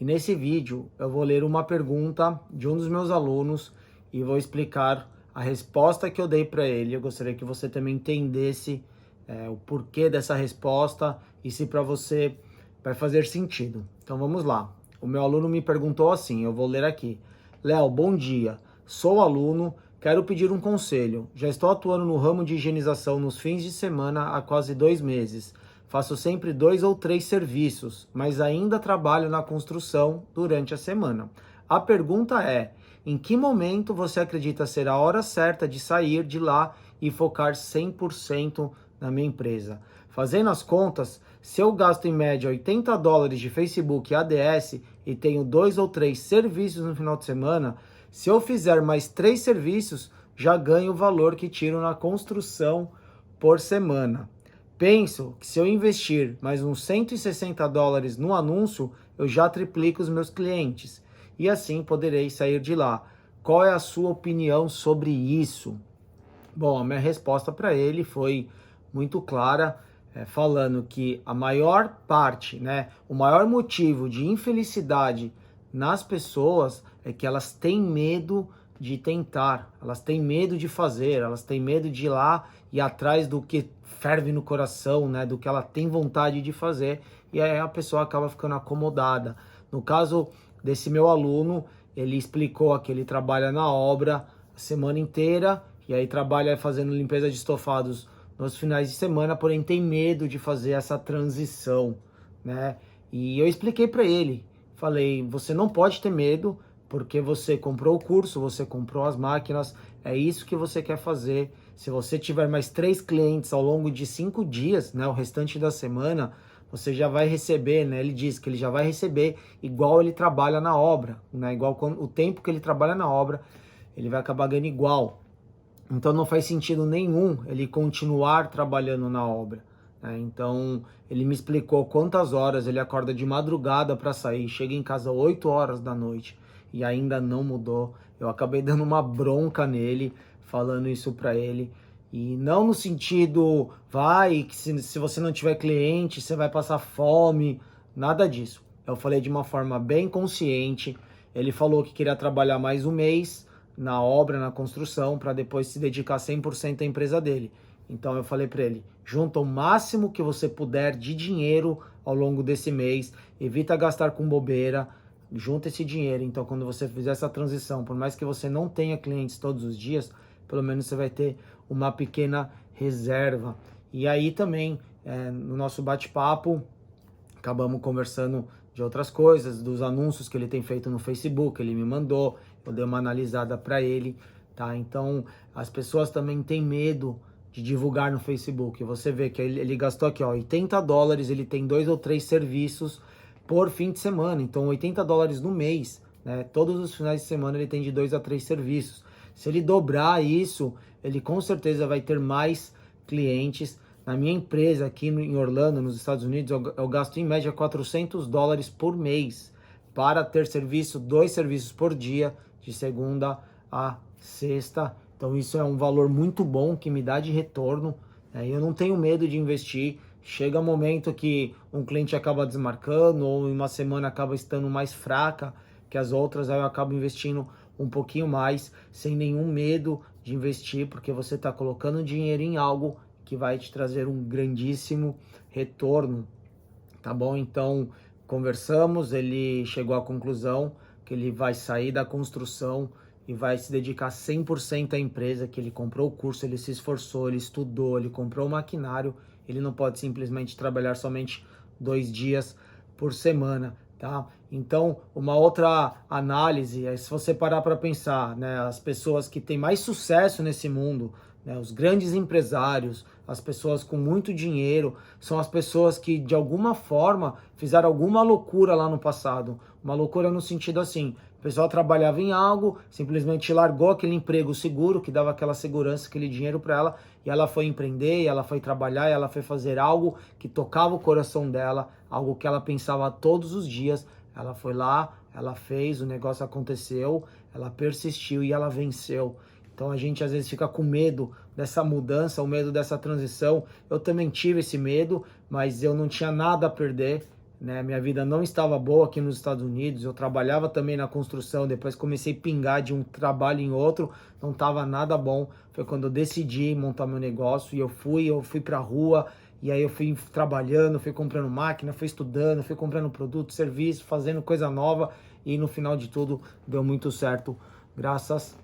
E nesse vídeo eu vou ler uma pergunta de um dos meus alunos e vou explicar a resposta que eu dei para ele. Eu gostaria que você também entendesse o porquê dessa resposta e se para você vai fazer sentido. Então vamos lá. O meu aluno me perguntou assim, eu vou ler aqui. Léo, bom dia. Sou aluno, quero pedir um conselho. Já estou atuando no ramo de higienização nos fins de semana há quase 2 meses. Faço sempre 2 ou 3 serviços, mas ainda trabalho na construção durante a semana. A pergunta é, em que momento você acredita ser a hora certa de sair de lá e focar 100% na minha empresa? Fazendo as contas, se eu gasto em média $80 de Facebook e ADS e tenho 2 ou 3 serviços no final de semana, se eu fizer mais 3 serviços, já ganho o valor que tiro na construção por semana. Penso que se eu investir mais uns $160 no anúncio, eu já triplico os meus clientes e assim poderei sair de lá. Qual é a sua opinião sobre isso? Bom, a minha resposta para ele foi muito clara, falando que a maior parte, o maior motivo de infelicidade nas pessoas é que elas têm medo de tentar, elas têm medo de fazer, elas têm medo de ir lá e atrás do que ferve no coração, do que ela tem vontade de fazer, e aí a pessoa acaba ficando acomodada. No caso desse meu aluno, ele explicou que ele trabalha na obra a semana inteira, e aí trabalha fazendo limpeza de estofados nos finais de semana, porém tem medo de fazer essa transição, E eu expliquei para ele, falei, você não pode ter medo, porque você comprou o curso, você comprou as máquinas, é isso que você quer fazer. Se você tiver mais 3 clientes ao longo de 5 dias, o restante da semana, você já vai receber, ele diz que ele já vai receber igual ele trabalha na obra, igual o tempo que ele trabalha na obra, ele vai acabar ganhando igual. Então não faz sentido nenhum ele continuar trabalhando na obra. Então ele me explicou quantas horas ele acorda de madrugada para sair, chega em casa 8 horas da noite e ainda não mudou. Eu acabei dando uma bronca nele, falando isso para ele. E não no sentido, que se você não tiver cliente, você vai passar fome, nada disso. Eu falei de uma forma bem consciente. Ele falou que queria trabalhar mais um mês na obra, na construção, para depois se dedicar 100% à empresa dele. Então eu falei para ele, junta o máximo que você puder de dinheiro ao longo desse mês, evita gastar com bobeira, junta esse dinheiro. Então quando você fizer essa transição, por mais que você não tenha clientes todos os dias, pelo menos você vai ter uma pequena reserva. E aí também, no nosso bate-papo, acabamos conversando de outras coisas, dos anúncios que ele tem feito no Facebook, ele me mandou, eu dei uma analisada para ele, tá? Então, as pessoas também têm medo de divulgar no Facebook. Você vê que ele gastou aqui, $80, ele tem 2 ou 3 serviços por fim de semana, então $80 no mês, Todos os finais de semana ele tem de 2 a 3 serviços. Se ele dobrar isso, ele com certeza vai ter mais clientes. Na minha empresa aqui em Orlando, nos Estados Unidos, eu gasto em média $400 por mês para ter 2 serviços por dia, de segunda a sexta. Então isso é um valor muito bom que me dá de retorno. Eu não tenho medo de investir. Chega um momento que um cliente acaba desmarcando ou em uma semana acaba estando mais fraca que as outras, aí eu acabo investindo um pouquinho mais, sem nenhum medo de investir, porque você está colocando dinheiro em algo que vai te trazer um grandíssimo retorno, tá bom? Então, conversamos, ele chegou à conclusão que ele vai sair da construção e vai se dedicar 100% à empresa, que ele comprou o curso, ele se esforçou, ele estudou, ele comprou o maquinário, ele não pode simplesmente trabalhar somente 2 dias por semana, tá? Então, uma outra análise é se você parar para pensar, as pessoas que têm mais sucesso nesse mundo, os grandes empresários, as pessoas com muito dinheiro, são as pessoas que de alguma forma fizeram alguma loucura lá no passado. Uma loucura no sentido assim, o pessoal trabalhava em algo, simplesmente largou aquele emprego seguro, que dava aquela segurança, aquele dinheiro para ela, e ela foi empreender, e ela foi trabalhar, e ela foi fazer algo que tocava o coração dela, algo que ela pensava todos os dias. Ela foi lá, ela fez, o negócio aconteceu, ela persistiu e ela venceu. Então a gente às vezes fica com medo dessa mudança, o medo dessa transição. Eu também tive esse medo, mas eu não tinha nada a perder, né? Minha vida não estava boa aqui nos Estados Unidos, eu trabalhava também na construção, depois comecei a pingar de um trabalho em outro, não estava nada bom. Foi quando eu decidi montar meu negócio e eu fui pra rua, e aí eu fui trabalhando, fui comprando máquina, fui estudando, fui comprando produto, serviço, fazendo coisa nova, e no final de tudo deu muito certo, graças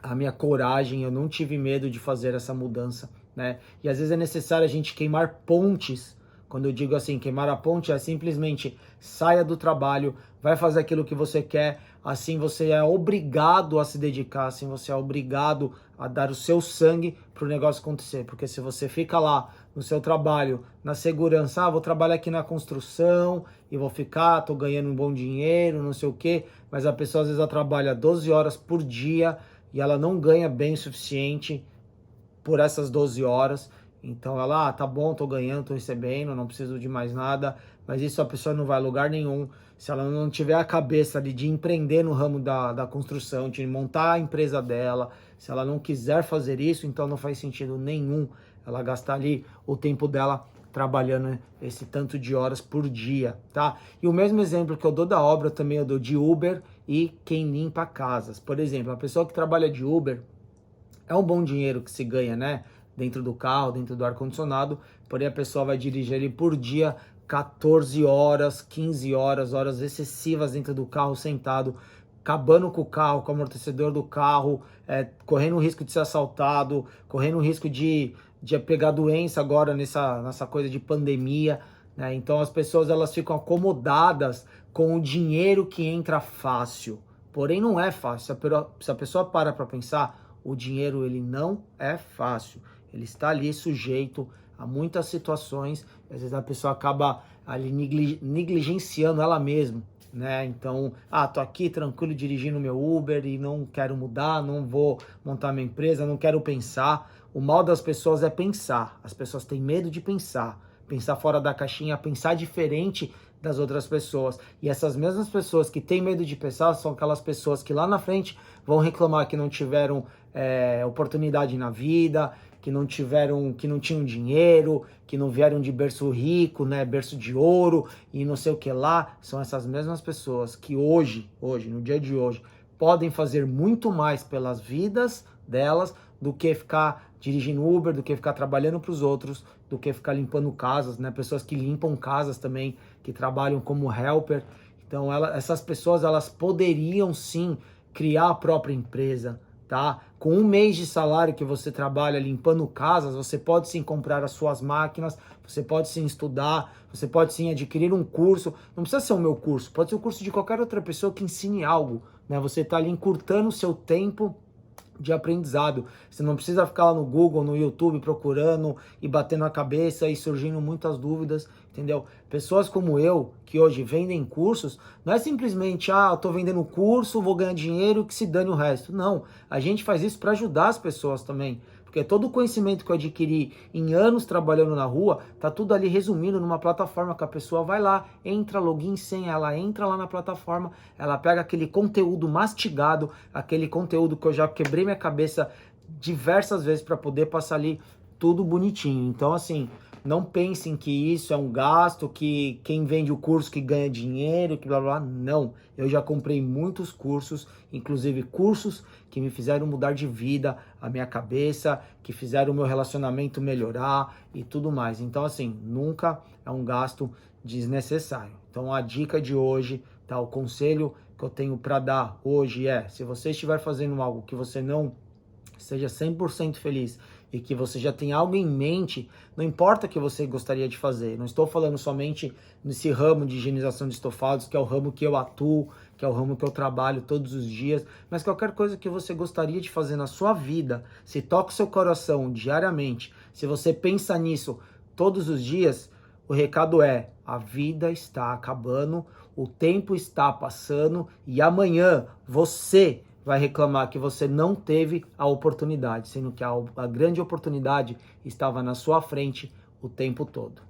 à minha coragem. Eu não tive medo de fazer essa mudança, né? E às vezes é necessário a gente queimar pontes. Quando eu digo assim, queimar a ponte é simplesmente saia do trabalho, vai fazer aquilo que você quer, assim você é obrigado a se dedicar, assim você é obrigado a dar o seu sangue para o negócio acontecer. Porque se você fica lá no seu trabalho, na segurança, vou trabalhar aqui na construção e vou ficar, tô ganhando um bom dinheiro, não sei o quê, mas a pessoa às vezes ela trabalha 12 horas por dia e ela não ganha bem o suficiente por essas 12 horas. Então ela, tá bom, tô ganhando, tô recebendo, não preciso de mais nada, mas isso a pessoa não vai a lugar nenhum se ela não tiver a cabeça ali de empreender no ramo da construção, de montar a empresa dela. Se ela não quiser fazer isso, então não faz sentido nenhum ela gastar ali o tempo dela trabalhando esse tanto de horas por dia, tá? E o mesmo exemplo que eu dou da obra também eu dou de Uber e quem limpa casas. Por exemplo, a pessoa que trabalha de Uber, é um bom dinheiro que se ganha, né? Dentro do carro, dentro do ar-condicionado, porém a pessoa vai dirigir ali por dia 14 horas, 15 horas, horas excessivas dentro do carro sentado, acabando com o carro, com o amortecedor do carro, correndo o risco de ser assaltado, correndo o risco de pegar doença agora nessa coisa de pandemia, né? Então as pessoas elas ficam acomodadas com o dinheiro que entra fácil, porém não é fácil. Se a pessoa para pensar, o dinheiro ele não é fácil, ele está ali sujeito a muitas situações, às vezes a pessoa acaba ali negligenciando ela mesma, né? Então, tô aqui tranquilo dirigindo meu Uber e não quero mudar, não vou montar minha empresa, não quero pensar. O mal das pessoas é pensar, as pessoas têm medo de pensar fora da caixinha, pensar diferente das outras pessoas. E essas mesmas pessoas que têm medo de pensar são aquelas pessoas que lá na frente vão reclamar que não tiveram oportunidade na vida, que não tinham dinheiro, que não vieram de berço rico, né, berço de ouro e não sei o que lá. São essas mesmas pessoas que hoje, no dia de hoje, podem fazer muito mais pelas vidas delas do que ficar dirigindo Uber, do que ficar trabalhando para os outros, do que ficar limpando casas, né? Pessoas que limpam casas também, que trabalham como helper. Então, essas pessoas, elas poderiam sim criar a própria empresa, tá? Com um mês de salário que você trabalha limpando casas, você pode sim comprar as suas máquinas, você pode sim estudar, você pode sim adquirir um curso. Não precisa ser o meu curso, pode ser o curso de qualquer outra pessoa que ensine algo, né? Você está ali encurtando o seu tempo de aprendizado. Você não precisa ficar lá no Google, no YouTube, procurando e batendo a cabeça e surgindo muitas dúvidas, entendeu? Pessoas como eu, que hoje vendem cursos, não é simplesmente, eu tô vendendo curso, vou ganhar dinheiro, que se dane o resto. Não, a gente faz isso para ajudar as pessoas também. Porque todo o conhecimento que eu adquiri em anos trabalhando na rua, tá tudo ali resumido numa plataforma que a pessoa vai lá, entra, login, senha, ela entra lá na plataforma, ela pega aquele conteúdo mastigado, aquele conteúdo que eu já quebrei minha cabeça diversas vezes para poder passar ali tudo bonitinho. Então, assim, não pensem que isso é um gasto, que quem vende o curso que ganha dinheiro, que blá blá blá. Não, eu já comprei muitos cursos, inclusive cursos que me fizeram mudar de vida, a minha cabeça, que fizeram o meu relacionamento melhorar e tudo mais. Então, assim, nunca é um gasto desnecessário. Então, a dica de hoje, tá? O conselho que eu tenho para dar hoje é, se você estiver fazendo algo que você não seja 100% feliz e que você já tem algo em mente, não importa o que você gostaria de fazer. Não estou falando somente nesse ramo de higienização de estofados, que é o ramo que eu atuo, que é o ramo que eu trabalho todos os dias, mas qualquer coisa que você gostaria de fazer na sua vida, se toca o seu coração diariamente, se você pensa nisso todos os dias, o recado é, a vida está acabando, o tempo está passando e amanhã você vai reclamar que você não teve a oportunidade, sendo que a grande oportunidade estava na sua frente o tempo todo.